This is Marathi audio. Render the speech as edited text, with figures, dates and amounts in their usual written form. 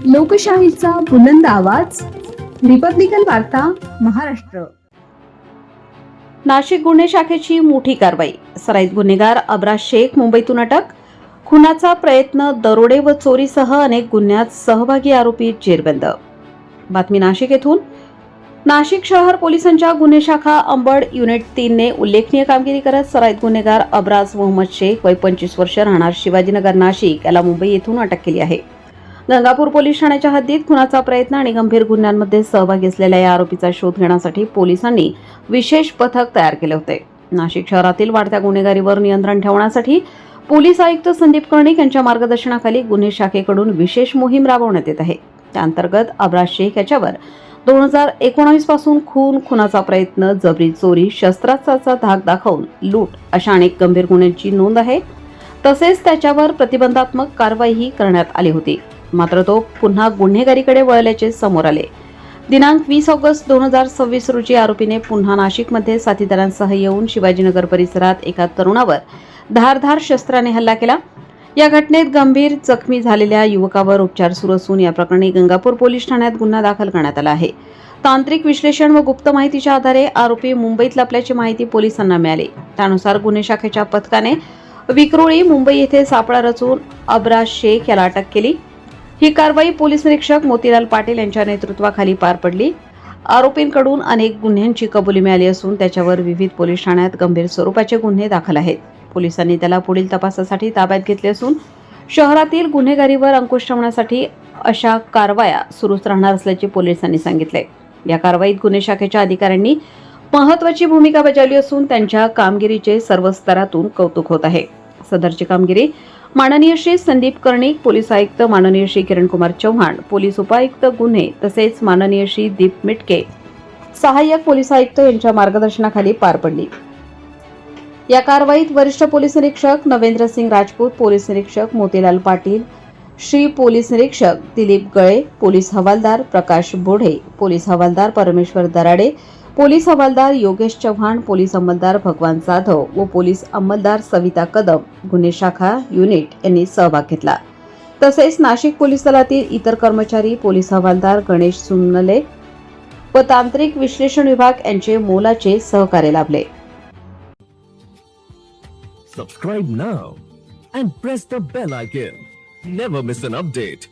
लोकशाहीचा बुलंद आवाज, रिपब्लिकन वार्ता, महाराष्ट्र. नाशिक गुन्हे शाखेची मोठी कारवाई. सराईत गुन्हेगार अब्राज शेख मुंबईतून अटक. खुनाचा प्रयत्न, दरोडे व चोरीसह अनेक गुन्ह्यात सहभागी आरोपी जेरबंद. बातमी नाशिक येथून. नाशिक शहर पोलिसांच्या गुन्हे शाखा अंबड युनिट 3 ने उल्लेखनीय कामगिरी करत सराईत गुन्हेगार अब्राज मोहम्मद शेख वय 25 वर्ष राहणार शिवाजीनगर नाशिक याला मुंबई येथून अटक केली आहे. गंगापूर पोलीस ठाण्याच्या हद्दीत खुनाचा प्रयत्न आणि गंभीर गुन्ह्यांमध्ये सहभागी असलेल्या या आरोपीचा शोध घेण्यासाठी पोलिसांनी विशेष पथक तयार केले होते. नाशिक शहरातील वाढत्या गुन्हेगारीवर नियंत्रण ठेवण्यासाठी पोलीस आयुक्त संदीप कर्णिक यांच्या मार्गदर्शनाखाली गुन्हे शाखेकडून विशेष मोहीम राबवण्यात येत आहे. त्याअंतर्गत अब्राज शेख याच्यावर 2019 पासून खुनाचा प्रयत्न, जबरी चोरी, शस्त्रास्त्राचा धाक दाखवून लूट अशा अनेक गंभीर गुन्ह्यांची नोंद आहे. तसेच त्याच्यावर प्रतिबंधात्मक कारवाईही करण्यात आली होती. मात्र तो पुन्हा गुन्हेगारीकडे वळल्याचे समोर आले. दिनांक 20 ऑगस्ट 2026 रोजी आरोपीने पुन्हा नाशिकमध्ये साथीदारांसह येऊन शिवाजीनगर परिसरात एका तरुणावर धारधार शस्त्राने हल्ला केला. या घटनेत गंभीर जखमी झालेल्या युवकावर उपचार सुरू असून या प्रकरणी गंगापूर पोलीस ठाण्यात गुन्हा दाखल करण्यात आला आहे. तांत्रिक विश्लेषण व गुप्त माहितीच्या आधारे आरोपी मुंबईत लपल्याची माहिती पोलिसांना मिळाली. त्यानुसार गुन्हे शाखेच्या पथकाने विक्रोळी, मुंबई येथे सापळा रचून अब्राज शेख याला अटक केली. ही कारवाई पोलीस निरीक्षक मोतीलाल पाटील यांच्या नेतृत्वाखाली पार पडली. आरोपींकडून अनेक गुन्ह्यांची कबुली मिळाली असून त्याच्यावर विविध पोलीस ठाण्यात गंभीर स्वरूपाचे गुन्हे दाखल आहेत. पोलिसांनी त्याला पुढील तपासासाठी ताब्यात घेतले असून शहरातील गुन्हेगारीवर अंकुश ठेवण्यासाठी अशा कारवाया सुरूच राहणार असल्याचे पोलिसांनी सांगितले. या कारवाईत गुन्हे शाखेच्या अधिकाऱ्यांनी महत्त्वाची भूमिका बजावली असून त्यांच्या कामगिरीचे सर्व स्तरातून कौतुक होत आहे. सदरची कामगिरी माननीय श्री संदीप कर्णिक, पोलीस आयुक्त माननीय श्री किरणकुमार चव्हाण, पोलीस उपायुक्त गुन्हे तसेच माननीय श्री दीप मिटके, सहाय्यक पोलीस आयुक्त यांच्या मार्गदर्शनाखाली पार पडली. या कारवाईत वरिष्ठ पोलीस निरीक्षक नवेंद्र सिंग राजपूत, पोलीस निरीक्षक मोतीलाल पाटील, श्री पोलीस निरीक्षक दिलीप गळे, पोलीस हवालदार प्रकाश बोढे, पोलीस हवालदार परमेश्वर दराडे, पोलीस हवालदार योगेश चव्हाण, पोलीस अंमलदार भगवान जाधव व पोलीस अंमलदार सविता कदम, गुन्हे शाखा युनिट यांनी सहभाग घेतला. तसेच नाशिक पोलीस दलातील इतर कर्मचारी, पोलीस हवालदार गणेश सुन्नले व तांत्रिक विश्लेषण विभाग यांचे मोलाचे सहकार्य लाभले. Subscribe now and press the bell icon. Never miss an update.